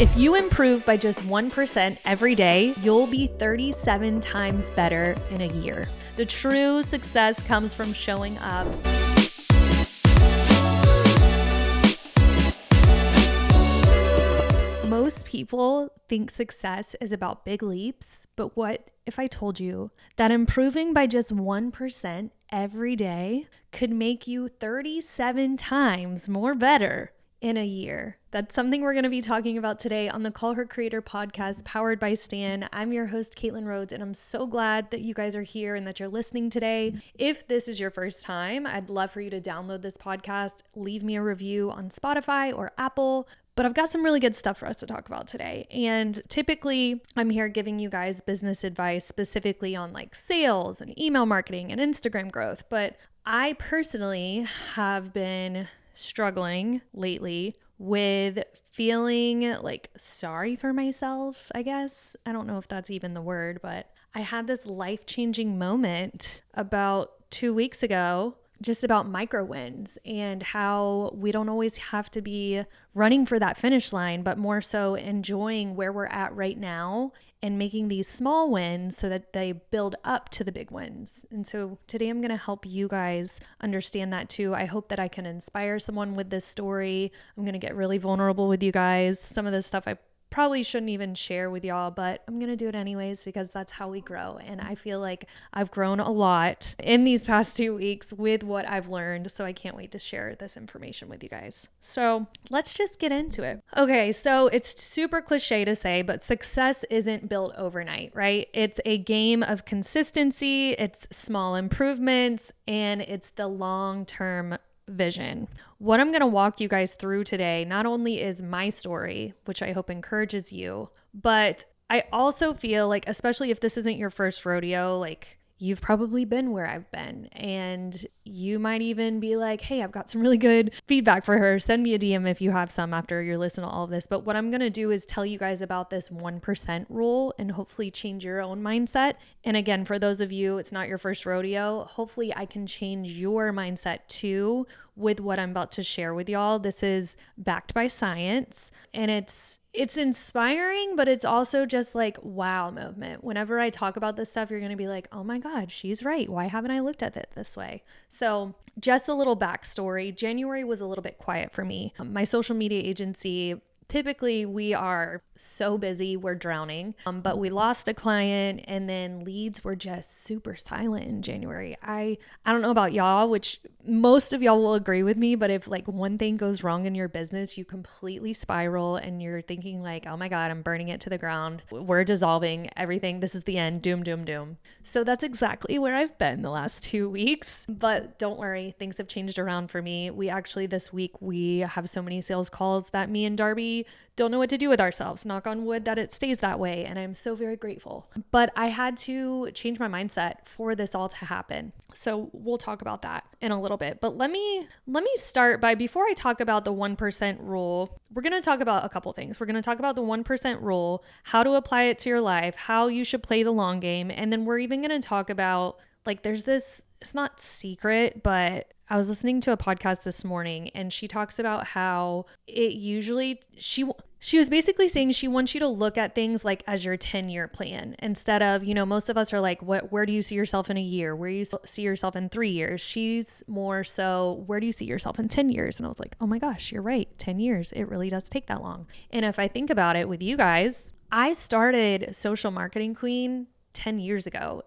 If you improve by just 1% every day, you'll be 37 times better in a year. The true success comes from showing up. Most people think success is about big leaps, but what if I told you that improving by just 1% every day could make you 37 times more better in a year? That's something we're going to be talking about today on the Call Her Creator podcast powered by Stan. I'm your host, Caitlin Rhodes, and I'm so glad that you guys are here and that you're listening today. If this is your first time, I'd love for you to download this podcast, leave me a review on Spotify or Apple. But I've got some really good stuff for us to talk about today. And typically, I'm here giving you guys business advice specifically on like sales and email marketing and Instagram growth. But I personally have been struggling lately with feeling like sorry for myself, I guess. I don't know if that's even the word, but I had this life-changing moment about 2 weeks ago just about micro wins and how we don't always have to be running for that finish line, but more so enjoying where we're at right now and making these small wins so that they build up to the big wins. And so today I'm going to help you guys understand that too. I hope that I can inspire someone with this story. I'm going to get really vulnerable with you guys. Some of this stuff I probably shouldn't even share with y'all, but I'm going to do it anyways because that's how we grow. And I feel like I've grown a lot in these past 2 weeks with what I've learned. So I can't wait to share this information with you guys. So let's just get into it. Okay. So it's super cliche to say, but success isn't built overnight, right? It's a game of consistency. It's small improvements and it's the long-term vision. What I'm going to walk you guys through today not only is my story, which I hope encourages you, but I also feel like, especially if this isn't your first rodeo, like you've probably been where I've been and you might even be like, hey, I've got some really good feedback for her. Send me a DM if you have some after you're listening to all of this. But what I'm going to do is tell you guys about this 1% rule and hopefully change your own mindset. And again, for those of you, it's not your first rodeo. Hopefully I can change your mindset too with what I'm about to share with y'all. This is backed by science and it's inspiring, but it's also just like wow movement. Whenever I talk about this stuff, you're going to be like, oh my God, she's right. Why haven't I looked at it this way? So just a little backstory. January was a little bit quiet for me. My social media agency, typically we are so busy, we're drowning, but we lost a client and then leads were just super silent in January. I don't know about y'all, which most of y'all will agree with me, but if like one thing goes wrong in your business, you completely spiral and you're thinking like, oh my God, I'm burning it to the ground. We're dissolving everything. This is the end. Doom, doom, doom. So that's exactly where I've been the last 2 weeks, but don't worry. Things have changed around for me. This week, we have so many sales calls that me and Darby don't know what to do with ourselves. Knock on wood that it stays that way. And I'm so very grateful. But I had to change my mindset for this all to happen. So we'll talk about that in a little bit. But let me start by, before I talk about the 1% rule, we're going to talk about a couple things. We're going to talk about the 1% rule, how to apply it to your life, how you should play the long game. And then we're even going to talk about like, there's this, it's not secret, but I was listening to a podcast this morning and she talks about how it usually, she was basically saying she wants you to look at things like as your 10-year plan instead of, most of us are like, where do you see yourself in a year? Where do you see yourself in 3 years? She's more so, where do you see yourself in 10 years? And I was like, oh my gosh, you're right. 10 years. It really does take that long. And if I think about it with you guys, I started Social Marketing Queen 10 years ago.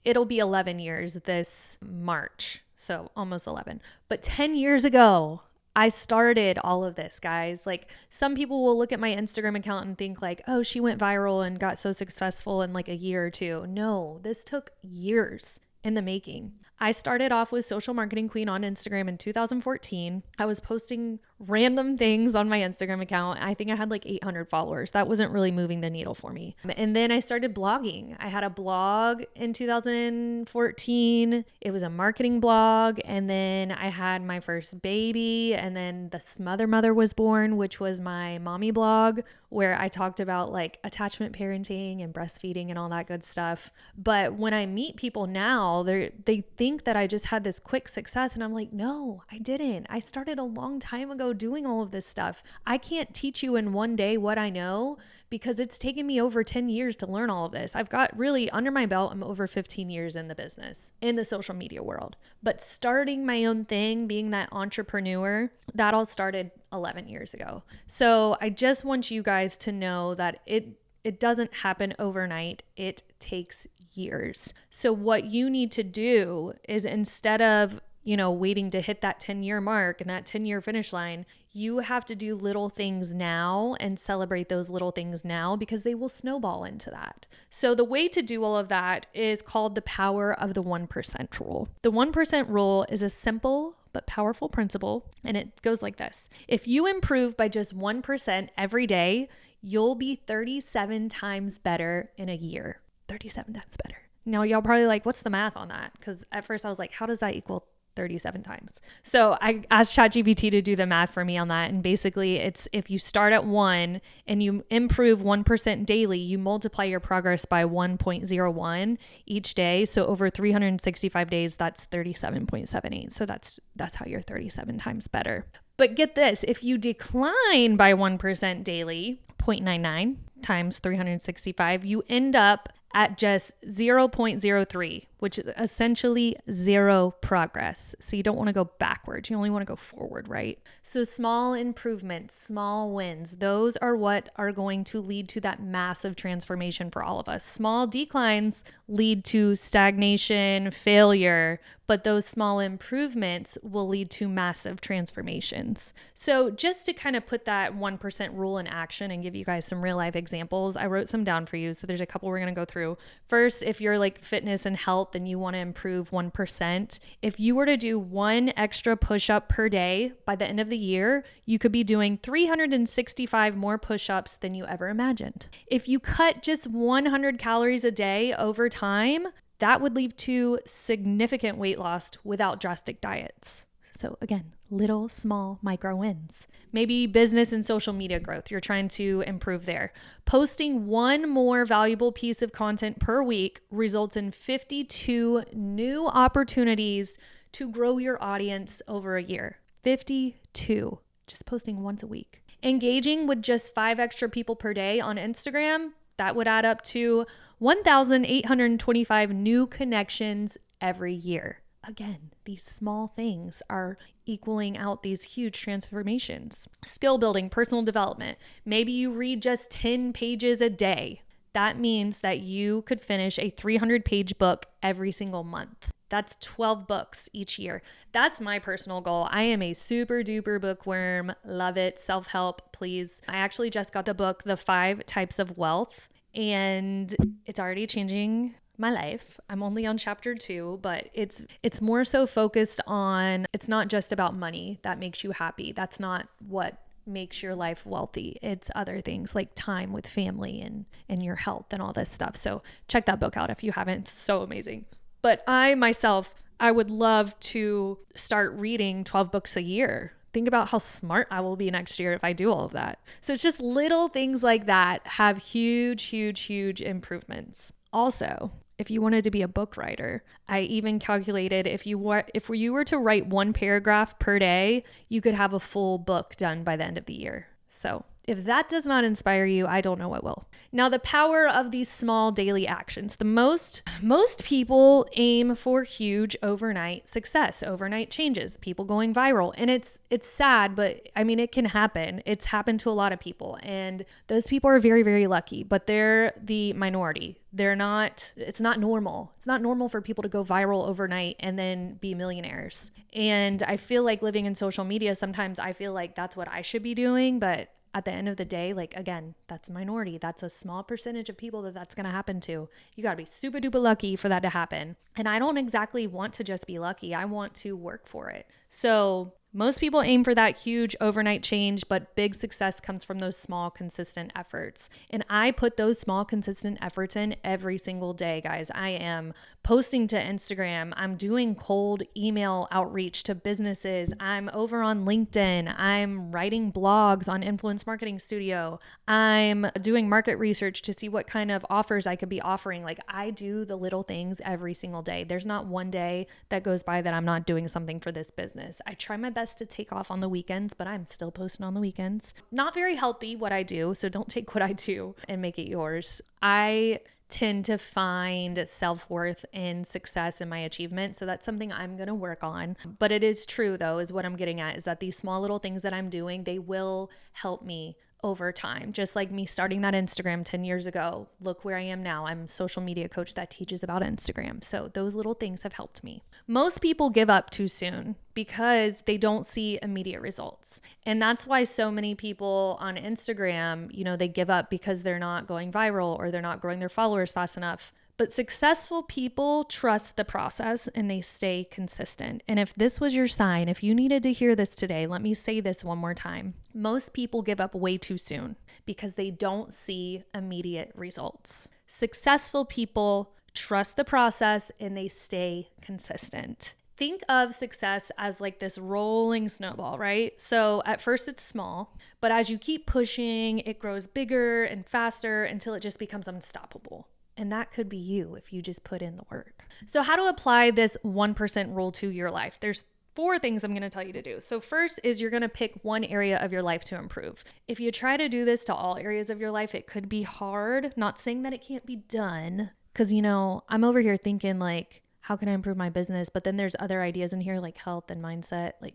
It'll be 11 years this March. So almost 11. But 10 years ago, I started all of this, guys. Like some people will look at my Instagram account and think like, oh, she went viral and got so successful in like a year or two. No, this took years in the making. I started off with Social Marketing Queen on Instagram in 2014. I was posting random things on my Instagram account. I think I had like 800 followers. That wasn't really moving the needle for me. And then I started blogging. I had a blog in 2014. It was a marketing blog. And then I had my first baby. And then the Smother Mother was born, which was my mommy blog, where I talked about like attachment parenting and breastfeeding and all that good stuff. But when I meet people now, they think that I just had this quick success. And I'm like, no, I didn't. I started a long time ago ago doing all of this stuff. I can't teach you in one day what I know because it's taken me over 10 years to learn all of this. I've got really under my belt, I'm over 15 years in the business, in the social media world. But starting my own thing, being that entrepreneur, that all started 11 years ago. So I just want you guys to know that it doesn't happen overnight. It takes years. So what you need to do is, instead of waiting to hit that 10-year mark and that 10-year finish line, you have to do little things now and celebrate those little things now, because they will snowball into that. So the way to do all of that is called the power of the 1% rule. The 1% rule is a simple but powerful principle, and it goes like this. If you improve by just 1% every day, you'll be 37 times better in a year. 37 times better. Now, y'all probably like, what's the math on that? Because at first I was like, how does that equal 37 times? So I asked ChatGPT to do the math for me on that. And basically it's, if you start at 1 and you improve 1% daily, you multiply your progress by 1.01 each day. So over 365 days, that's 37.78. So that's how you're 37 times better. But get this, if you decline by 1% daily, 0.99 times 365, you end up at just 0.03, which is essentially zero progress. So you don't want to go backwards. You only want to go forward, right? So small improvements, small wins, those are what are going to lead to that massive transformation for all of us. Small declines lead to stagnation, failure, but those small improvements will lead to massive transformations. So just to kind of put that 1% rule in action and give you guys some real life examples, I wrote some down for you. So there's a couple we're going to go through. First, if you're like fitness and health and you want to improve 1%, if you were to do one extra push-up per day by the end of the year, you could be doing 365 more push-ups than you ever imagined. If you cut just 100 calories a day over time, that would lead to significant weight loss without drastic diets. So again, little, small, micro wins. Maybe business and social media growth. You're trying to improve there. Posting one more valuable piece of content per week results in 52 new opportunities to grow your audience over a year. 52, just posting once a week. Engaging with just 5 extra people per day on Instagram, that would add up to 1,825 new connections every year. Again, these small things are equaling out these huge transformations. Skill building, personal development. Maybe you read just 10 pages a day. That means that you could finish a 300-page book every single month. That's 12 books each year. That's my personal goal. I am a super duper bookworm. Love it. Self-help, please. I actually just got the book, The 5 Types of Wealth, and it's already changing my life. I'm only on chapter 2, but it's more so focused on, it's not just about money that makes you happy. That's not what makes your life wealthy. It's other things like time with family and your health and all this stuff. So check that book out if you haven't. It's so amazing. But I would love to start reading 12 books a year. Think about how smart I will be next year if I do all of that. So it's just little things like that have huge, huge, huge improvements. Also, if you wanted to be a book writer, I even calculated if you were to write 1 paragraph per day, you could have a full book done by the end of the year. So if that does not inspire you, I don't know what will. Now, the power of these small daily actions. Most people aim for huge overnight success, overnight changes, people going viral. And it's sad, but I mean, it can happen. It's happened to a lot of people. And those people are very, very lucky, but they're the minority. It's not normal. It's not normal for people to go viral overnight and then be millionaires. And I feel like living in social media, sometimes I feel like that's what I should be doing, but at the end of the day, like, again, that's a minority. That's a small percentage of people that's going to happen to. You got to be super duper lucky for that to happen. And I don't exactly want to just be lucky. I want to work for it. So most people aim for that huge overnight change, but big success comes from those small, consistent efforts. And I put those small, consistent efforts in every single day, guys. I am posting to Instagram. I'm doing cold email outreach to businesses. I'm over on LinkedIn. I'm writing blogs on Influence Marketing Studio. I'm doing market research to see what kind of offers I could be offering. Like, I do the little things every single day. There's not one day that goes by that I'm not doing something for this business. I try my best best to take off on the weekends, but I'm still posting on the weekends. Not very healthy what I do, so don't take what I do and make it yours. I tend to find self-worth and success in my achievement. So that's something I'm going to work on. But it is true though, is what I'm getting at, is that these small little things that I'm doing, they will help me over time. Just like me starting that Instagram 10 years ago. Look where I am now. I'm a social media coach that teaches about Instagram. So those little things have helped me. Most people give up too soon because they don't see immediate results. And that's why so many people on Instagram, they give up because they're not going viral or they're not growing their followers fast enough. But successful people trust the process and they stay consistent. And if this was your sign, if you needed to hear this today, let me say this one more time. Most people give up way too soon because they don't see immediate results. Successful people trust the process and they stay consistent. Think of success as like this rolling snowball, right? So at first it's small, but as you keep pushing, it grows bigger and faster until it just becomes unstoppable. And that could be you if you just put in the work. So how to apply this 1% rule to your life? There's 4 things I'm going to tell you to do. So first is you're going to pick one area of your life to improve. If you try to do this to all areas of your life, it could be hard. Not saying that it can't be done, because, I'm over here thinking like, how can I improve my business? But then there's other ideas in here like health and mindset. You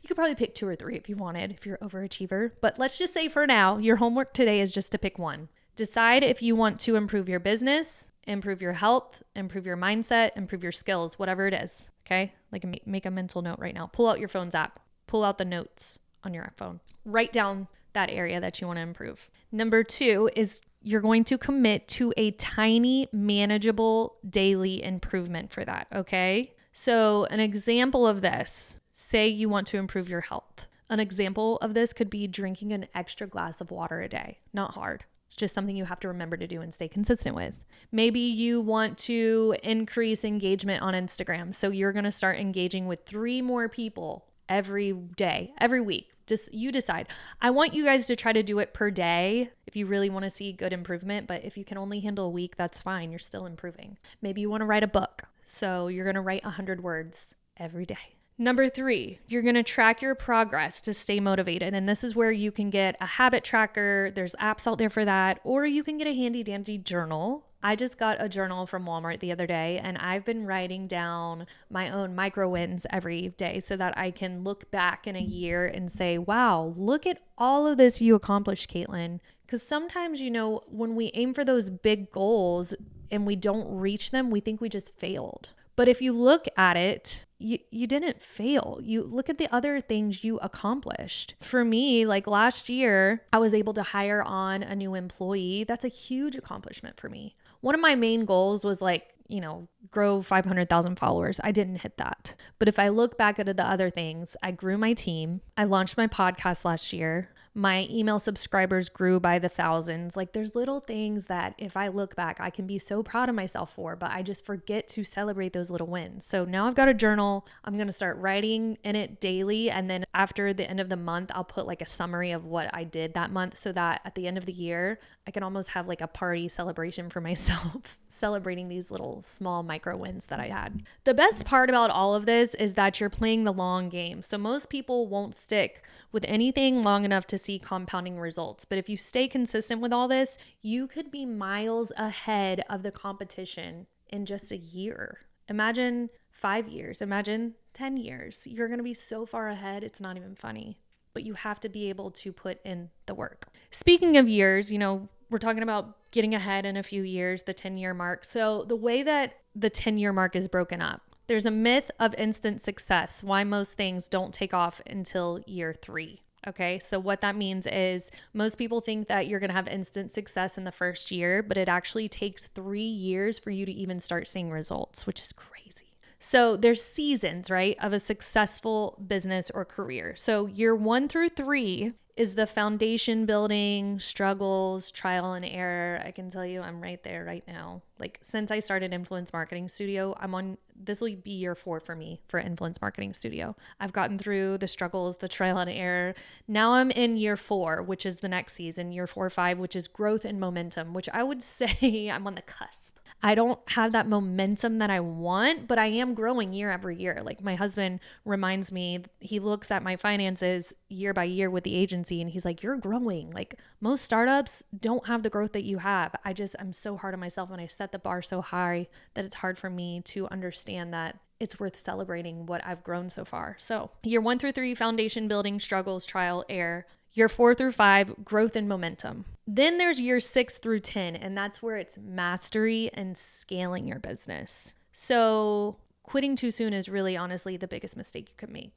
could probably pick 2 or 3 if you wanted, if you're an overachiever. But let's just say for now, your homework today is just to pick one. Decide if you want to improve your business, improve your health, improve your mindset, improve your skills, whatever it is. Okay? Like make a mental note right now. Pull out your phone's app. Pull out the notes on your phone. Write down that area that you want to improve. Number 2 is you're going to commit to a tiny, manageable daily improvement for that. Okay? So an example of this, say you want to improve your health. An example of this could be drinking an extra glass of water a day. Not hard. It's just something you have to remember to do and stay consistent with. Maybe you want to increase engagement on Instagram. So you're going to start engaging with 3 more people every day, every week. Just you decide. I want you guys to try to do it per day if you really want to see good improvement. But if you can only handle a week, that's fine. You're still improving. Maybe you want to write a book. So you're going to write 100 words every day. Number 3, you're going to track your progress to stay motivated. And this is where you can get a habit tracker. There's apps out there for that. Or you can get a handy dandy journal. I just got a journal from Walmart the other day, and I've been writing down my own micro wins every day so that I can look back in a year and say, wow, look at all of this you accomplished, Caitlin. Because sometimes, when we aim for those big goals and we don't reach them, we think we just failed. But if you look at it, you didn't fail. You look at the other things you accomplished. For me, like last year, I was able to hire on a new employee. That's a huge accomplishment for me. One of my main goals was grow 500,000 followers. I didn't hit that. But if I look back at the other things, I grew my team. I launched my podcast last year. My email subscribers grew by the thousands. Like there's little things that if I look back, I can be so proud of myself for, but I just forget to celebrate those little wins. So now I've got a journal. I'm going to start writing in it daily. And then after the end of the month, I'll put like a summary of what I did that month so that at the end of the year, I can almost have like a party celebration for myself, celebrating these little small micro wins that I had. The best part about all of this is that you're playing the long game. So most people won't stick with anything long enough to see compounding results. But if you stay consistent with all this, you could be miles ahead of the competition in just a year. Imagine 5 years, imagine 10 years. You're going to be so far ahead, it's not even funny. But you have to be able to put in the work. Speaking of years, we're talking about getting ahead in a few years, the 10-year mark. So the way that the 10-year mark is broken up, there's a myth of instant success, why most things don't take off until year 3. Okay, so what that means is most people think that you're going to have instant success in the first year, but it actually takes 3 years for you to even start seeing results, which is crazy. So there's seasons, right, of a successful business or career. So year 1 through 3 is the foundation building, struggles, trial and error. I can tell you I'm right there right now. Like since I started Influence Marketing Studio, this will be year 4 for me for Influence Marketing Studio. I've gotten through the struggles, the trial and error. Now I'm in year 4, which is the next season, year 4 or 5, which is growth and momentum, which I would say I'm on the cusp. I don't have that momentum that I want, but I am growing year after year. Like my husband reminds me, he looks at my finances year by year with the agency and he's like, you're growing. Like most startups don't have the growth that you have. I'm so hard on myself when I set the bar so high that it's hard for me to understand that it's worth celebrating what I've grown so far. So year 1 through 3, foundation building, struggles, trial, error. Year 4 through 5, growth and momentum. Then there's year 6 through 10, and that's where it's mastery and scaling your business. So quitting too soon is really honestly the biggest mistake you could make.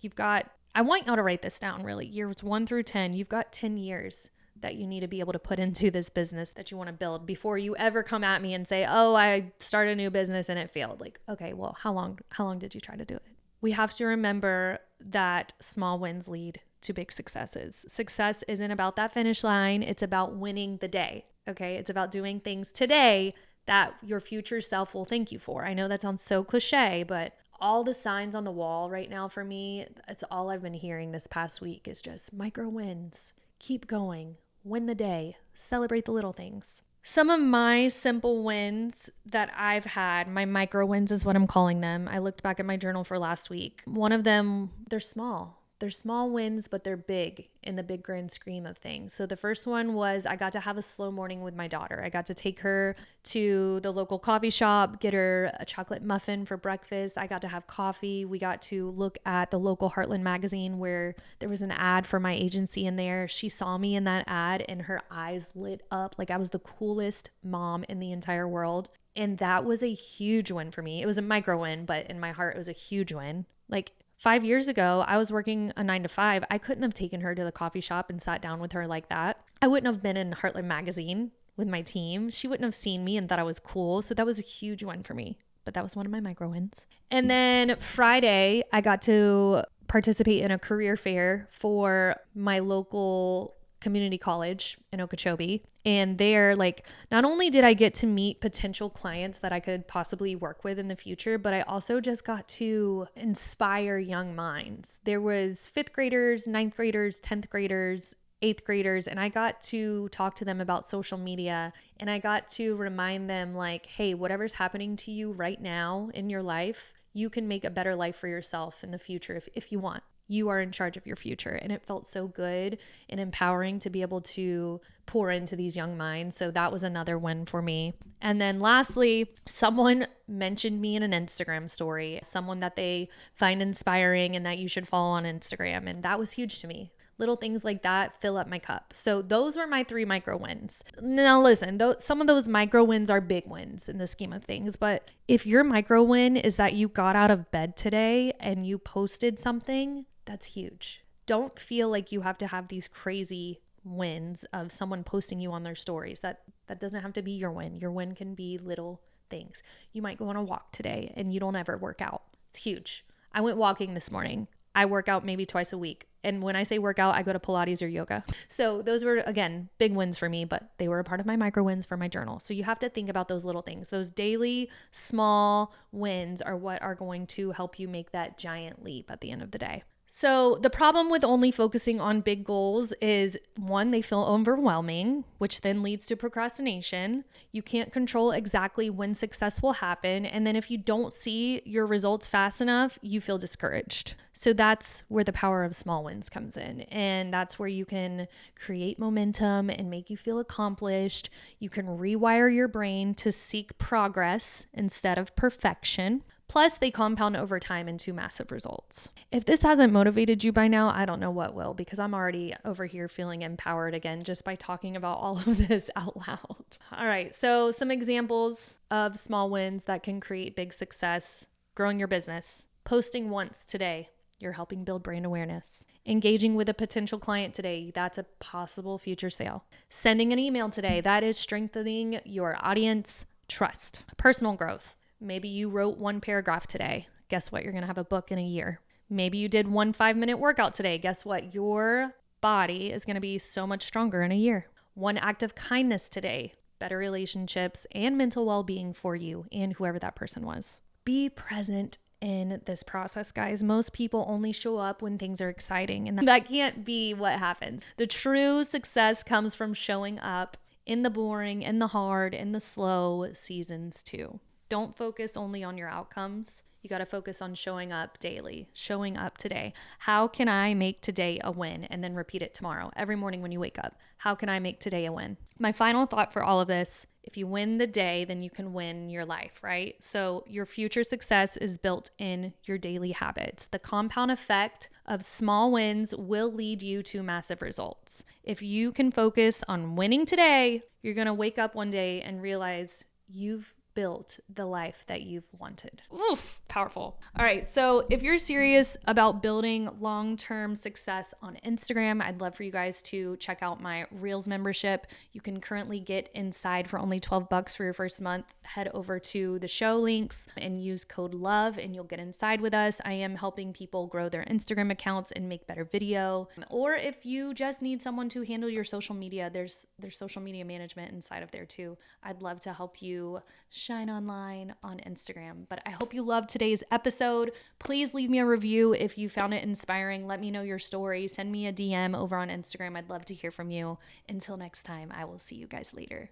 I want y'all to write this down really. Years 1 through 10, you've got 10 years that you need to be able to put into this business that you want to build before you ever come at me and say, oh, I started a new business and it failed. Like, okay, well, how long did you try to do it? We have to remember that small wins lead to big successes. Success isn't about that finish line. It's about winning the day. Okay. It's about doing things today that your future self will thank you for. I know that sounds so cliche, but all the signs on the wall right now for me, it's all I've been hearing this past week is just micro wins. Keep going. Win the day. Celebrate the little things. Some of my simple wins that I've had, my micro wins is what I'm calling them. I looked back at my journal for last week. One of them, they're small. They're small wins, but they're big in the big grand scheme of things. So the first one was I got to have a slow morning with my daughter. I got to take her to the local coffee shop, get her a chocolate muffin for breakfast. I got to have coffee. We got to look at the local Heartland magazine where there was an ad for my agency in there. She saw me in that ad and her eyes lit up like I was the coolest mom in the entire world. And that was a huge win for me. It was a micro win, but in my heart, it was a huge win. Like 5 years ago, I was working a 9 to 5. I couldn't have taken her to the coffee shop and sat down with her like that. I wouldn't have been in Heartland magazine with my team. She wouldn't have seen me and thought I was cool. So that was a huge win for me. But that was one of my micro wins. And then Friday, I got to participate in a career fair for my local community college in Okeechobee. And there, like, not only did I get to meet potential clients that I could possibly work with in the future, but I also just got to inspire young minds. There was 5th graders, 9th graders, 10th graders, 8th graders, and I got to talk to them about social media, and I got to remind them like, hey, whatever's happening to you right now in your life, you can make a better life for yourself in the future if you want. You are in charge of your future. And it felt so good and empowering to be able to pour into these young minds. So that was another win for me. And then lastly, someone mentioned me in an Instagram story, someone that they find inspiring and that you should follow on Instagram. And that was huge to me. Little things like that fill up my cup. So those were my 3 micro wins. Now listen, some of those micro wins are big wins in the scheme of things. But if your micro win is that you got out of bed today and you posted something, that's huge. Don't feel like you have to have these crazy wins of someone posting you on their stories. That doesn't have to be your win. Your win can be little things. You might go on a walk today and you don't ever work out. It's huge. I went walking this morning. I work out maybe twice a week. And when I say workout, I go to Pilates or yoga. So those were, again, big wins for me, but they were a part of my micro wins for my journal. So you have to think about those little things. Those daily small wins are what are going to help you make that giant leap at the end of the day. So the problem with only focusing on big goals is, one, they feel overwhelming, which then leads to procrastination. You can't control exactly when success will happen. And then if you don't see your results fast enough, you feel discouraged. So that's where the power of small wins comes in. And that's where you can create momentum and make you feel accomplished. You can rewire your brain to seek progress instead of perfection. Plus, they compound over time into massive results. If this hasn't motivated you by now, I don't know what will, because I'm already over here feeling empowered again just by talking about all of this out loud. All right, so some examples of small wins that can create big success: growing your business, posting once today, you're helping build brand awareness. Engaging with a potential client today, that's a possible future sale. Sending an email today, that is strengthening your audience trust. Personal growth. Maybe you wrote 1 paragraph today. Guess what? You're going to have a book in a year. Maybe you did 1 5-minute workout today. Guess what? Your body is going to be so much stronger in a year. 1 act of kindness today. Better relationships and mental well-being for you and whoever that person was. Be present in this process, guys. Most people only show up when things are exciting, and that can't be what happens. The true success comes from showing up in the boring, in the hard, in the slow seasons too. Don't focus only on your outcomes. You got to focus on showing up daily, showing up today. How can I make today a win? And then repeat it tomorrow, every morning when you wake up. How can I make today a win? My final thought for all of this: if you win the day, then you can win your life, right? So your future success is built in your daily habits. The compound effect of small wins will lead you to massive results. If you can focus on winning today, you're going to wake up one day and realize you've built the life that you've wanted. Oof, powerful. All right. So if you're serious about building long-term success on Instagram, I'd love for you guys to check out my Reels membership. You can currently get inside for only $12 for your first month. Head over to the show links and use code LOVE and you'll get inside with us. I am helping people grow their Instagram accounts and make better video. Or if you just need someone to handle your social media, there's social media management inside of there too. I'd love to help you shine online on Instagram. But I hope you loved today's episode. Please leave me a review if you found it inspiring. Let me know your story. Send me a DM over on Instagram. I'd love to hear from you. Until next time, I will see you guys later.